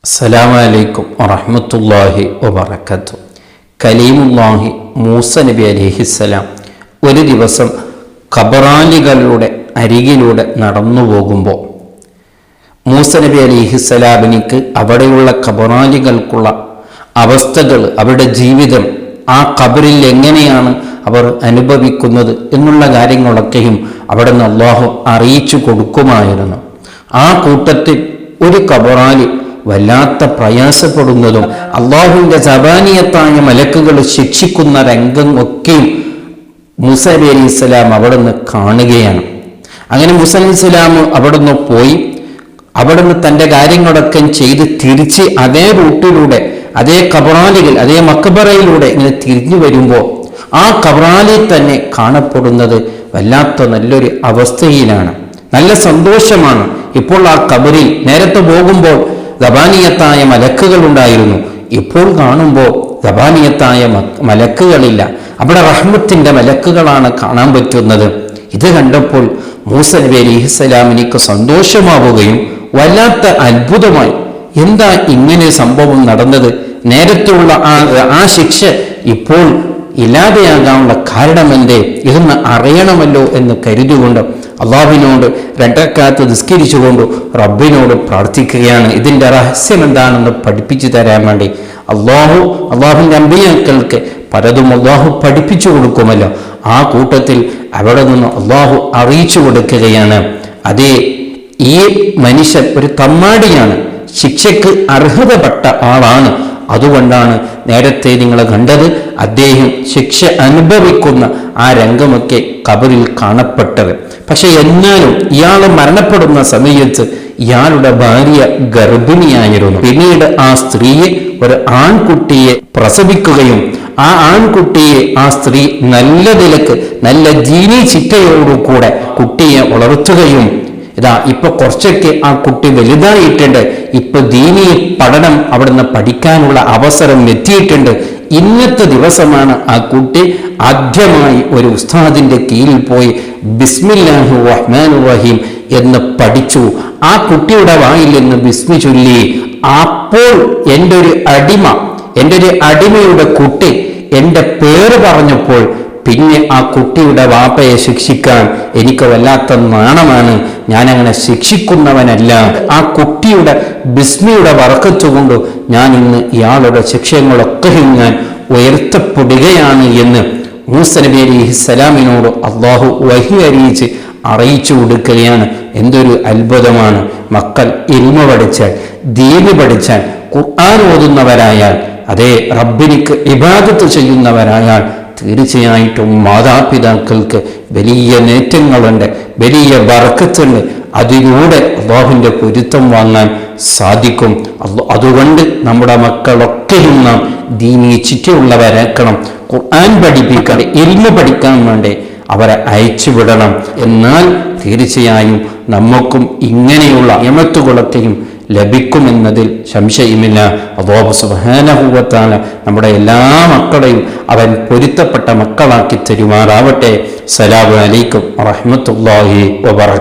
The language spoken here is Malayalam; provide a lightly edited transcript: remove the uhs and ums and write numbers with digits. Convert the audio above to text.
അസ്സലാമു അലൈക്കും വറഹ്മത്തുള്ളാഹി വബറകാതുഹു. കലീമുല്ലാഹി മൂസ നബി അലൈഹിസ്സലാം ഒരു ദിവസം ഖബറാലികളുടെ അരികിലൂടെ നടന്നു പോകുമ്പോൾ മൂസ നബി അലൈഹിസ്സലാമിനിക്ക് അവിടെയുള്ള ഖബറാലികൾക്കുള്ള അവസ്ഥകൾ, അവരുടെ ജീവിതം, ആ ഖബറിൽ എങ്ങനെയാണ് അവർ അനുഭവിക്കുന്നത് എന്നുള്ള കാര്യങ്ങളൊക്കെയും അവിടെ നിന്ന് അള്ളാഹു അറിയിച്ചു കൊടുക്കുമായിരുന്നു. ആ കൂട്ടത്തിൽ ഒരു ഖബറാലി വല്ലാത്ത പ്രയാസപ്പെടുന്നതും അള്ളാഹുവിൻ്റെ സബാനിയത്തായ മലക്കുകൾ ശിക്ഷിക്കുന്ന രംഗം ഒക്കെയും മൂസ നബി അലൈഹി സ്വലാം അവിടെ നിന്ന് കാണുകയാണ്. അങ്ങനെ മൂസ അലൈഹി സ്വലാം അവിടെ നിന്ന് പോയി അവിടെ നിന്ന് തൻ്റെ കാര്യങ്ങളൊക്കെ ചെയ്ത് തിരിച്ച് അതേ റൂട്ടിലൂടെ, അതേ ഖബറാലികൾ, അതേ മക്ബറയിലൂടെ ഇങ്ങനെ തിരിഞ്ഞു വരുമ്പോൾ ആ ഖബറാലിൽ തന്നെ കാണപ്പെടുന്നത് വല്ലാത്ത നല്ലൊരു അവസ്ഥയിലാണ്. നല്ല സന്തോഷമാണ്. ഇപ്പോൾ ആ ഖബറിൽ നേരത്തെ പോകുമ്പോൾ ദബാനിയത്തായ മലക്കുകൾ ഉണ്ടായിരുന്നു. ഇപ്പോൾ കാണുമ്പോൾ ദബാനിയത്തായ മലക്കുകളില്ല. അവിടെ റഹ്മത്തിന്റെ മലക്കുകളാണ് കാണാൻ പറ്റുന്നത്. ഇത് കണ്ടപ്പോൾ മൂസ നബി അലൈഹിസ്സലാമിനിക്ക് സന്തോഷമാവുകയും വല്ലാത്ത അത്ഭുതമായി. എന്താ ഇങ്ങനെ സംഭവം നടന്നത്? നേരത്തെയുള്ള ആ ശിക്ഷ ഇപ്പോൾ ഇല്ലാതെയാകാനുള്ള കാരണമെന്തേ? ഇതൊന്ന് അറിയണമല്ലോ എന്ന് കരുതിക്കൊണ്ട് അള്ളാഹുവിനോട് രണ്ടരക്കാലത്ത് നിസ്കരിച്ചുകൊണ്ട് റബ്ബിനോട് പ്രാർത്ഥിക്കുകയാണ്. ഇതിൻ്റെ രഹസ്യം എന്താണെന്ന് പഠിപ്പിച്ചു തരാൻ വേണ്ടി. അള്ളാഹുവിൻ്റെ അമ്പിയാക്കൾക്ക് പലതും അള്ളാഹു പഠിപ്പിച്ചു കൊടുക്കുമല്ലോ. ആ കൂട്ടത്തിൽ അവിടെ നിന്ന് അള്ളാഹു അറിയിച്ചു കൊടുക്കുകയാണ്. അതേ, ഈ മനുഷ്യൻ ഒരു തമ്മാടിയാണ്, ശിക്ഷയ്ക്ക് അർഹതപ്പെട്ട ആളാണ്. അതുകൊണ്ടാണ് നേരത്തെ നിങ്ങൾ കണ്ടത് അദ്ദേഹം ശിക്ഷ അനുഭവിക്കുന്ന ആ രംഗമൊക്കെ ഖബറിൽ കാണപ്പെട്ടത്. പക്ഷെ എന്നാലും ഇയാൾ മരണപ്പെടുന്ന സമയത്ത് ഇയാളുടെ ഭാര്യ ഗർഭിണിയായിരുന്നു. പിന്നീട് ആ സ്ത്രീയെ ഒരു ആൺകുട്ടിയെ പ്രസവിക്കുകയും ആ ആൺകുട്ടിയെ ആ സ്ത്രീ നല്ല നിലക്ക്, നല്ല ദീനീ ചിട്ടയോടുകൂടെ കുട്ടിയെ വളർത്തുകയും ഇപ്പൊ കുറച്ചൊക്കെ ആ കുട്ടി വലുതായിട്ടുണ്ട്. ഇപ്പൊ ദീനീ പഠനം അവിടുന്ന് പഠിക്കാനുള്ള അവസരം എത്തിയിട്ടുണ്ട്. ഇന്നത്തെ ദിവസമാണ് ആ കുട്ടി ആദ്യമായി ഒരു ഉസ്താദിന്റെ കീഴിൽ പോയി ബിസ്മില്ലാഹി റഹ്മാനിർ റഹീം എന്ന് പഠിച്ചു. ആ കുട്ടിയുടെ വായിൽ നിന്ന് ബിസ്മി ചൊല്ലി. അപ്പോൾ എൻ്റെ ഒരു അടിമയുടെ കുട്ടി എൻ്റെ പേര് പറഞ്ഞപ്പോൾ പിന്നെ ആ കുട്ടിയുടെ വാപ്പയെ ശിക്ഷിക്കാൻ എനിക്ക് വല്ലാത്ത നാണമാണ്. ഞാനങ്ങനെ ശിക്ഷിക്കുന്നവനല്ല. ആ കുട്ടിയുടെ ബിസ്മിയുടെ ബർക്കത്തുകൊണ്ട് ഞാൻ ഇന്ന് ഇയാളുടെ ശിക്ഷകളൊക്കെയും ഞാൻ ഉയർത്തപ്പെടുകയാണ് എന്ന് മൂസ നബി അലൈഹിസ്സലാമിനോട് അള്ളാഹു വഹി അറിയിച്ചു കൊടുക്കുകയാണ്. എന്തൊരു അത്ഭുതമാണ്! മക്കൾ ഇൽമ പഠിച്ചാൽ, ദീന് പഠിച്ചാൽ, ഖുർആൻ ഓതുന്നവരായാൽ, അതേ റബ്ബിനിക്ക് ഇബാദത്ത് ചെയ്യുന്നവരായാൽ തീർച്ചയായിട്ടും മാതാപിതാക്കൾക്ക് വലിയ നേട്ടങ്ങളുണ്ട്, വലിയ ബർക്കത്തുണ്ട്. അതിലൂടെ അല്ലാഹുവിൻ്റെ പൊരുത്തം വാങ്ങാൻ സാധിക്കും. അതുകൊണ്ട് നമ്മുടെ മക്കളൊക്കെയും നാം ദീനീ ചിട്ടയുള്ളവരാക്കണം. ഖുർആൻ പഠിപ്പിക്കാൻ, ഇൽമ പഠിക്കാൻ വേണ്ടി അവരെ അയച്ചുവിടണം. എന്നാൽ തീർച്ചയായും നമുക്കും ഇങ്ങനെയുള്ള നിയമത്തുകളൊക്കെയും ലഭിക്കുമെന്നതിൽ സംശയമില്ല. അല്ലാഹു സുബ്ഹാനഹു വ തആല നമ്മുടെ എല്ലാ മക്കളെയും അവൻ പൊരുത്തപ്പെട്ട മക്കളാക്കി തരുമാറാവട്ടെ. അസ്സലാമു അലൈക്കും വറഹ്മത്തുള്ളാഹി വബറകാതുഹു.